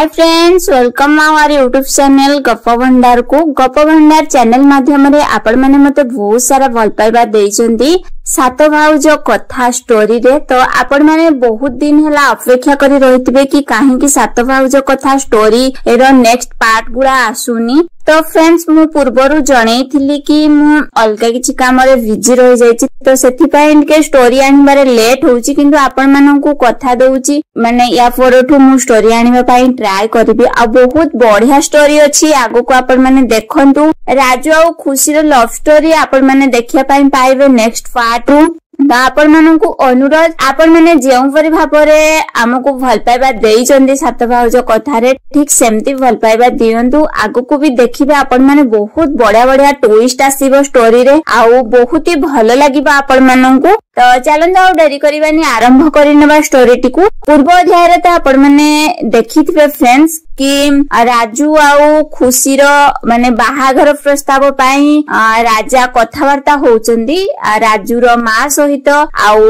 Hi friends, welcome our YouTube channel Gap Bhandar को। गप भंडार चैनल माध्यम रे आपण माने मते बहुत सारा भल पाइबा देइछंती सात भाउज कथा स्टोरी रे। तो आपण माने बहुत दिन हला अपेक्षा करी रहितबे कि काहे कि सात भाउज कथा स्टोरी एरो नेक्स्ट पार्ट गुडा आसुनी। तो फ्रेंड्स मु पूर्वरु जणैथिली कि मु अलगा किछि काम रे बिजी रहि जाइछि, तो सेथि पय इनके स्टोरी आनिबारे लेट होउछि, किंतु आपण माननकु कथा दउछि माने या फोरठु मु स्टोरी आनिबा पय ट्राई करबी। आ बहुत बढ़िया स्टोरी अछि, आगु को आपण माने देखंतु। राजू आ खुशी रो लव स्टोरी आपण माने देखिया पय पाइबे नेक्स्ट पार्ट रु। आपण माननकु अनुरोध, आपण माने जेउ परि भाबरे हमकु भल पाइबा देइचंदी सात भाउज कथा रे, ठीक सेमती भल पाइबा दियंतु। आगु को भी देखिबे आपण माने बहुत बढ़िया बढ़िया ट्विस्ट आसीबो स्टोरी रे, आउ बहुत ही भल लागिबा आपण माननकु। तो चलंत आउ डेरी करिबानी आरंभ करिनबा स्टोरी टिकु। पूर्व अध्याय रे त आपण माने देखिथिबे फ्रेंड्स कि राजू आउ खुशी रो माने बाहाघर प्रस्ताव पाई राजा कथावार्ता होउचंदी राजू रो मां सहित आउ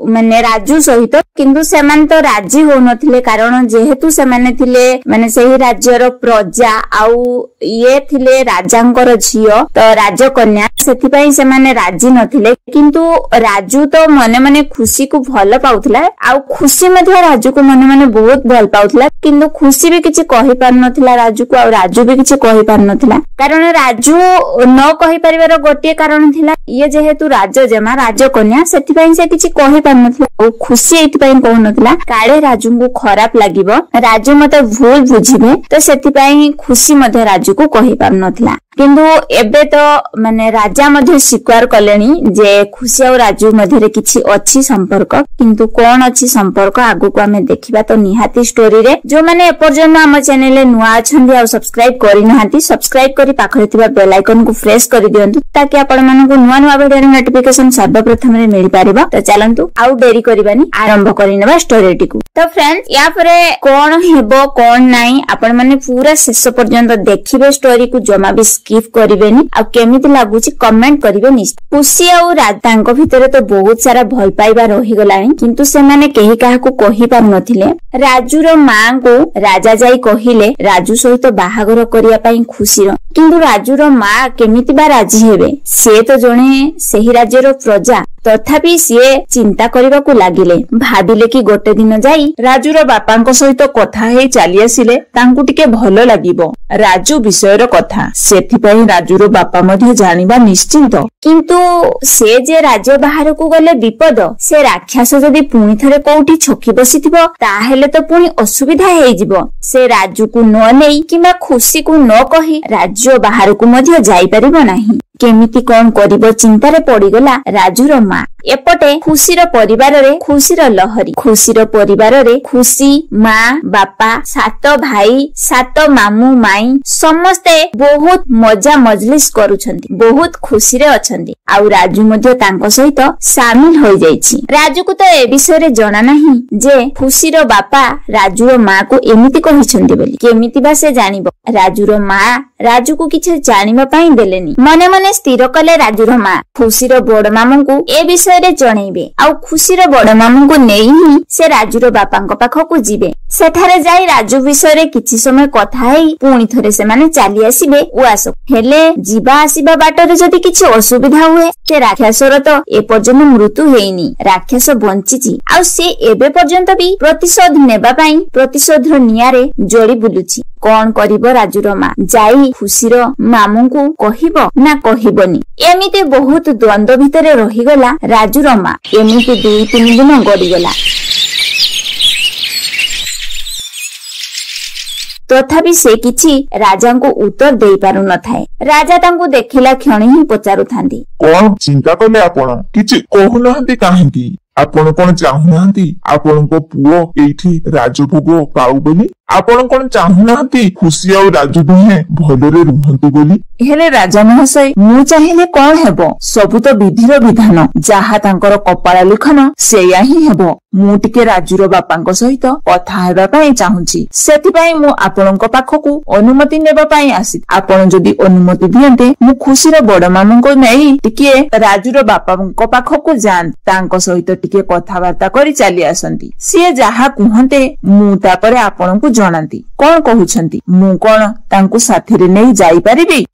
माने राजू सहित, किंतु सेमान तो राजी हो नथिले, कारण जेहेतु सेमाने थिले माने सही राज्य रो प्रजा आउ ये थिले राजांकर झियो, तो राजकन्या, सेथि पई सेमाने राजी नथिले। किंतु राजू तो मने मने खुशी को भल पाउथला, आउ खुशी मध्ये राजू को मने मने बहुत भल पाउथला, किंतु खुशी भी किछि कहि पार नथिला राजू को, और राजू भी किछि कहि पार नथिला। कारण राजू न कहि परिवार गोटे कारण थिला, ये जेहेतु राजजेमा राजकन्या, सेथि पई से किछि कहि पार नथिला। ओ खुशी एथि पई कहु नथिला काळे राजू को खराब लागिबो, राजू मते भूल बुझिबे, तो सेथि पई खुशी मध्ये राजू को कहि पार नथिला। किंतु एबे तो माने राजा मध्ये स्वीकार कलेनी जे खुशी और राजू मध्ये किछि अछि संपर्क, किंतु कोन अछि संपर्क आगु को हमें देखिबा। तो निहाती स्टोरी रे जो माने एपर्जन हम चैनल ले नुआ अछंदी आ सब्सक्राइब करि नहाती, सब्सक्राइब करी पाखरे थिबा बेल आइकन को प्रेस करि दियंतु, ताकि आपण मानन को नुआ नुआ वीडियो रे नोटिफिकेशन सर्वप्रथम रे मिल पारिबो। तो चलंतु आउ देरी करिबानी आरंभ करिनबा स्टोरी टिकु। तो फ्रेंड्स या परे कोन हेबो कोन नाही आपण माने पूरा शेष पर्यंत देखिबे स्टोरी को, जमा भी स्किप करिवेनी, आ केमिति लागुची कमेंट करिवे निश्चित। खुशी और राधांको भितरे तो बहुत सारा भल पाइबा रही गलानी, किंतु से माने केही काहाकू कहि पार नथिले। राजू रो मां को राजा जाई कहिले राजू सहित बाहागर करिया पई खुशी रो, किंतु राजू रो मां केमिति बा राजी हेबे, से तो जणे सेही राज्य रो प्रजा, तथापि सीए चिंता करबा को लागिले। भाबिले कि गोटे दिन जाई राजूर बापांको सहित कथा हे चली आसिले तांकु टिके भलो लागिबो राजू विषयर कथा, सेथि पई राजूर बापा मध्ये जानिबा निश्चिंत। किंतु से जे राज्य बाहर को गले विपद, से राक्षस जदि पुणी थरे कोउठी छकी बसिथिबो ताहेले तो पुणी असुविधा हेइ जिवो। से राजू को न नेई किबा खुशी को न कहि राज्य बाहर को मध्ये जाई परिबो नाही। केमिति कोन करिबो चिंतारे पड़ीगला राजूर मां। एपटे खुशीर परिवार रे खुशीर लहरी, खुशीर परिवार रे खुशी मां बापा सात भाई सात मामू माई समस्ते बहुत मजा मजलिस करूछंती, बहुत खुशी रे अछंती, आउ राजू मध्ये तांको सहित शामिल होई जाईछि। राजू को तो ए विषय रे जणा नाही जे खुशीर बापा राजूर मां को एमिति कहिछंती बोली। केमिति बा से जानिबो। राजूर मां राजू को किछ जानिबा पई देलेनी, मने मने स्थिर कले राजूर मां खुशीर बड़ मामू को ए विषय रे जणैबे, आउ खुशीर बड़ मामू को नेई ही से राजूर बापांको पाखकु जिबे। सेठारे जाई राजू विषय रे किछि समय कथा हेई पुणी थरे से माने चाली आसीबे उआस। हेले जीवा आसीबा बाटरे जदि किछि असुविधा हुए, से राक्षसर तो ए पर्यंत मृत्यु हेइनी, राक्षस बंचिछि, आउ से एबे पर्यंत भी प्रतिशोध नेबा पई प्रतिशोधर नियारे जोड़ी बुलुछि। कोन करिबो राजूर मां, जाई खुशीर मामू को कहिबो ना कहिबोनी, एमिते बहुत द्वंद्व भितरे रहिगला राजूर मां। एमिते 2-3 दिन गडिगला, तथापि से किछि राजा को उत्तर देई पारु न थाए। राजा तांको देखिला क्षणी ही पचारु थांदी, कोन चिंता कले आपण किछि कहु नहंती काहेंती? आपण कोन चाहु नहंती आपण को पुओ एठी राजभोग पाउ बोली? आपण कोन चाहु नहंती खुशी और राजू दुहे भलरे रुहंतु बोली? हेले राजा महाशय मु चाहिले कोन हेबो, सबु तो विधिर विधान, जाहा तांकर कपाळ लिखन सेया ही हेबो। मु टिके राजूर बापांको सहित कथा हेबा पई चाहुची, सेति पई मु आपणको पाखकु अनुमति नेबा पई आसी। आपण जदि अनुमति दियंते मु खुशीर बड़ मामूको नेई टिके राजूर बापांको पाखकु जान, तांको सहित ଟିକେ कथाबार्ता करी चली आसंती। सिए जहा कुहंते मु तापरे आपनकु जणांती। कोन कहउछंती मु कोन तांकु साथी रे नै जाई परिबी?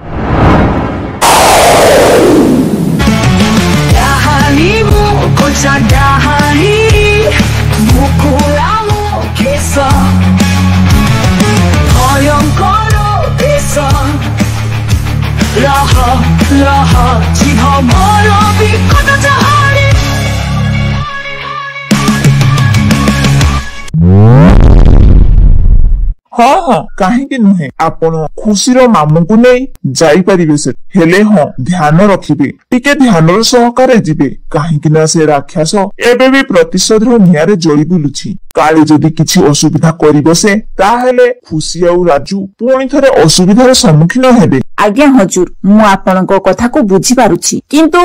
हाँ हाँ कहीं नुहे आपण खुशीर मामू को नहीं जाई परिबे से हेले हाँ ध्यान रखिबे टिके ध्यानर सहकारे जिबे कहीं से राक्षस एबे भी प्रतिशोध निआरे जड़ी बुलुछि काले जदि किछि असुविधा करिबो से ताहेले खुशी आ राजू पुणी थरे असुविधार सम्मुखीन हेबे। आज्ञा हजूर मु आपनको कथा को बुझी पारुछि किंतु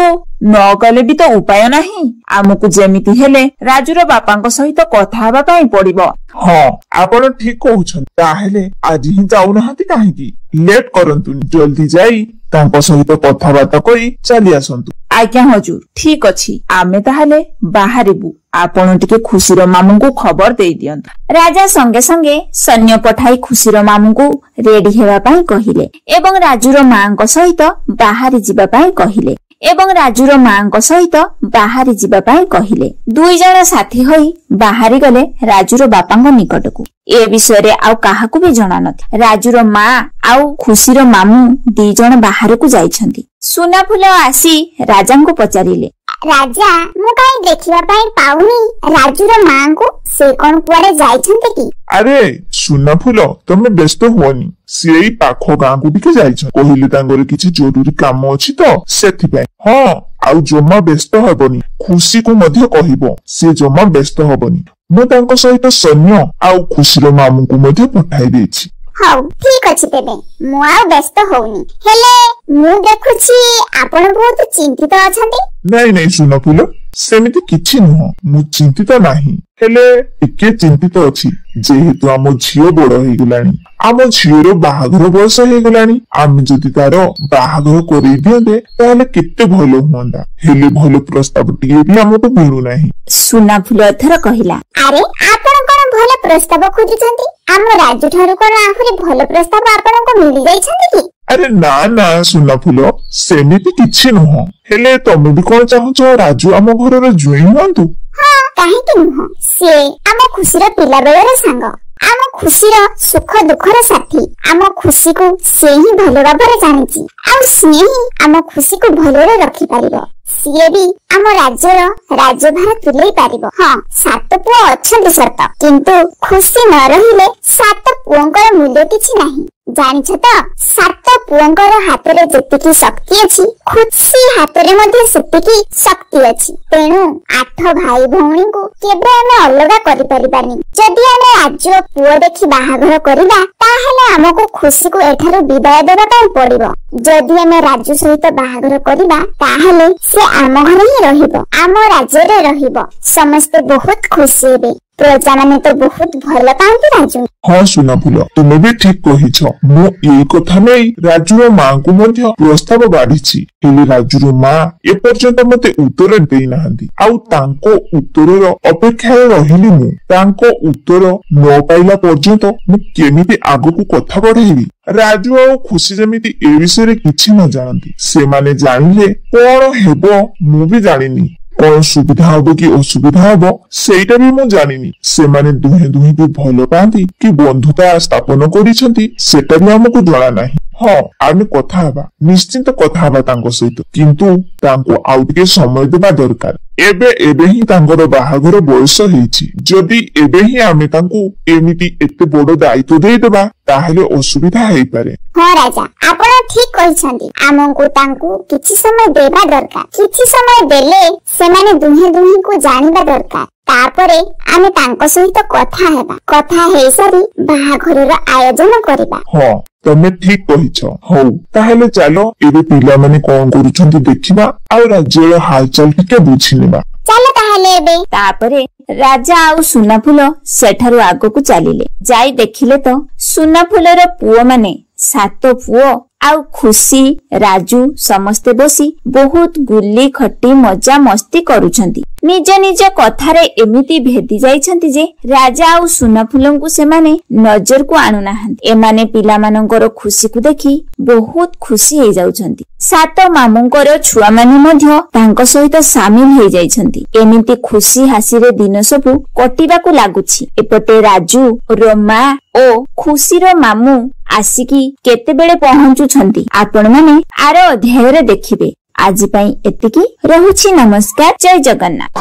न गले भी तो उपाय नाही आमको जेमिति हेले राजूर बापांको सहित कथा हेबा पई पड़िबो। हाँ आपण ठीक कहउछन ताहेले आज ही जाउ नहाती काहेकि लेट करंतु जल्दी जाई तांको सहित कथाबार्ता करी चली आसंतु। आज्ञा हजूर ठीक अछि आमे ताहाले बाहरिबु आपण टिके खुशीर मामू को खबर दे दियंतु। राजा संगे संगे सैन्य पठाई खुशीर मामू को रेडी हेबा पई कहिले एवं राजूर मांको सहित बाहरी जिबा पई कहिले एवं राजूर मांको सहित बाहरी जिबा पई कहिले। दुई जण साथी होई बाहरी गले राजूर बापांको निकटकू। ए विषय रे आउ काहाकू भी जणा नथि। राजूर मां आउ खुशीर मामू दी जण बाहरकू जाइछंती। सुना फूल आसी राजांको पचारिले राजा मु काई देखिबा पई पाउनी राजूर मां को से कोन कुआडे जाइछंती की? अरे सुना फूल तमे व्यस्त हुअनी सेई पाखो गां को टिके जाइछ कहिले तांगर किछि जरूरी काम अछि तो सेथि पई। हां आउ जम्मा व्यस्त हबनी खुशी को मध्य कहिबो से जम्मा व्यस्त हबनी मु तांको सहित सैन्य आउ खुशीर मामू को मध्य पठाई देछि। हाउ ठीक अछि तेबे मु आ व्यस्त होउनी हेले मु देखुछि आपण बहुत चिंतित अछंती। नहीं नहीं सुना फूल सेमिति किछि नुह मु चिंतित नाही हेले टिके चिंतित अछि जेहेतु आम झियो बड़ हो गलानी आम झियोर बाहाघर बयस हो गलानी आम जदि तार बाहाघर करै दियंते ताले केते भलो हुंदा हेले भलो प्रस्ताव टिके भी हमको मिलु नाही। सुना फूल एथर कहिला अरे आपण कोन भलो प्रस्ताव खोजुछंती आम राजू ठारू कोन आहुरी भलो प्रस्ताव आपण को मिलि जाइछंती की? अरे ना ना सुना फूल सेमिति किछि नुह हेले तमे भी कोन चाहछ राजू आम घरर जुई हुंतु? हां काहे कि नुह से आम खुशीर पिला बेलर सांग आम खुशीर सुख दुखर साथी आम खुशी को से ही भलो भाबरे जानिछि आ से ही आम खुशी को भलोरे रखि पारिबो सीए भी आम राज्यर राज्यभार तुलै पारिबो। हां सात पुओ अछंती सत किंतु खुशी न रहिले सात पुओंकर मूल्य किछि नाही जानिछ त सात पुओंकर हातरे जेतिकी शक्ति अछि खुशी हातरे मध्ये सेतिकी शक्ति अछि तेनु आठ भाई भौणी को केबे हम अलगा करि परिबानी जदि हम आज पुओ देखि बाहाघर करिबा ताहेले हमको खुशी को एठारो विदाय देबा पई पड़िबो जदि हम राजू सहित बाहाघर करिबा ताहेले से आम घर ही रहिबो आम राज्य रे रहिबो समस्त बहुत खुशी हेबे प्रजा माने तो बहुत भल पांती राजू। हाँ सुना फूल तुमे भी ठीक कहिछ मु एई कथा नै राजूर मां को मध्य प्रस्ताव बाढिछि हेले राजूर मां ए पर्यंत मते उत्तर देई नाहंती आउ तांको उत्तरर अपेक्षा रहिली मु तांको उत्तर न पाइला पर्यंत मु केमिति आगु को कथा बढ़ाइबी। राजू आ खुशी जमिति ए विषय किछि न जानती से माने जानिले कोन हेबो मु भी जानिनी कौन सुविधा हबो कि असुविधा हबो सेटा भी मु जानिनी से माने दुहे दुहे को भलो पांती कि बंधुता स्थापन करिसंती सेटा भी हमको जणा नाही। हाँ आमे कथा हबा निश्चित कथा हबा तांको सहित किंतु तांको आउ टिके समय देबा दरकार एबे ही तांकर बाहाघर बयस हेछि जदि एबे ही आमे तांको एमिति एते बड़ दायित्व दे देबा ताहेले असुविधा हेइ पारे। हां राजा आपण ठीक कहिसंती हमको तांको किछि समय देबा दरकार किछि समय देले से माने दुहे दुहे को जानिबा दरकार तापरे आमे तांको सहित कथा हेइ सारी बाहाघरर आयोजन करिबा। हां तमे ठीक कहिछ हौ ताहेले चलो एबे पिला माने कोन करूछंती देखिबा आ राज्यर हालचाल टिके बुझिनेबा चलो ताहेले एबे। तापरे राजा आउ सुना फूल सेठारु आगो को चलिले जाई देखिले तो सुना फूलर पुओ माने सात पुओ आउ खुशी राजू समस्ते बसी बहुत गुल्ली खट्टी मजा मस्ती करूछंती ନିଜ ନିଜ କଥାରେ ଏମିତି ଭେଦି ଯାଇଛନ୍ତି ଯେ ରାଜା ଆଉ ସୁନାଫୁଲଙ୍କୁ ସେମାନେ ନଜରକୁ ଆଣୁନାହାନ୍ତି। ଏମାନେ ପିଲାମାନଙ୍କର ଖୁସିକୁ ଦେଖି ବହୁତ ଖୁସି ହେଇଯାଉଛନ୍ତି। ସାତ ମାମୁଙ୍କର ଛୁଆମାନେ ମଧ୍ୟ ତାଙ୍କ ସହିତ ସାମିଲ ହେଇଯାଇଛନ୍ତି। ଏମିତି ଖୁସି ହାସିରେ ଦିନ ସବୁ କଟିବାକୁ ଲାଗୁଛି। ଏପଟେ ରାଜୁ, ରୋମା ଓ ଖୁସିର ମାମୁଁ ଆସିକି କେତେବେଳେ ପହଞ୍ଚୁଛନ୍ତି ଆପଣମାନେ ଆର ଅଧ୍ୟାୟରେ ଦେଖିବେ। ଆଜି ପାଇଁ ଏତିକି, ରହୁଛି। ନମସ୍କାର, ଜୟ ଜଗନ୍ନାଥ।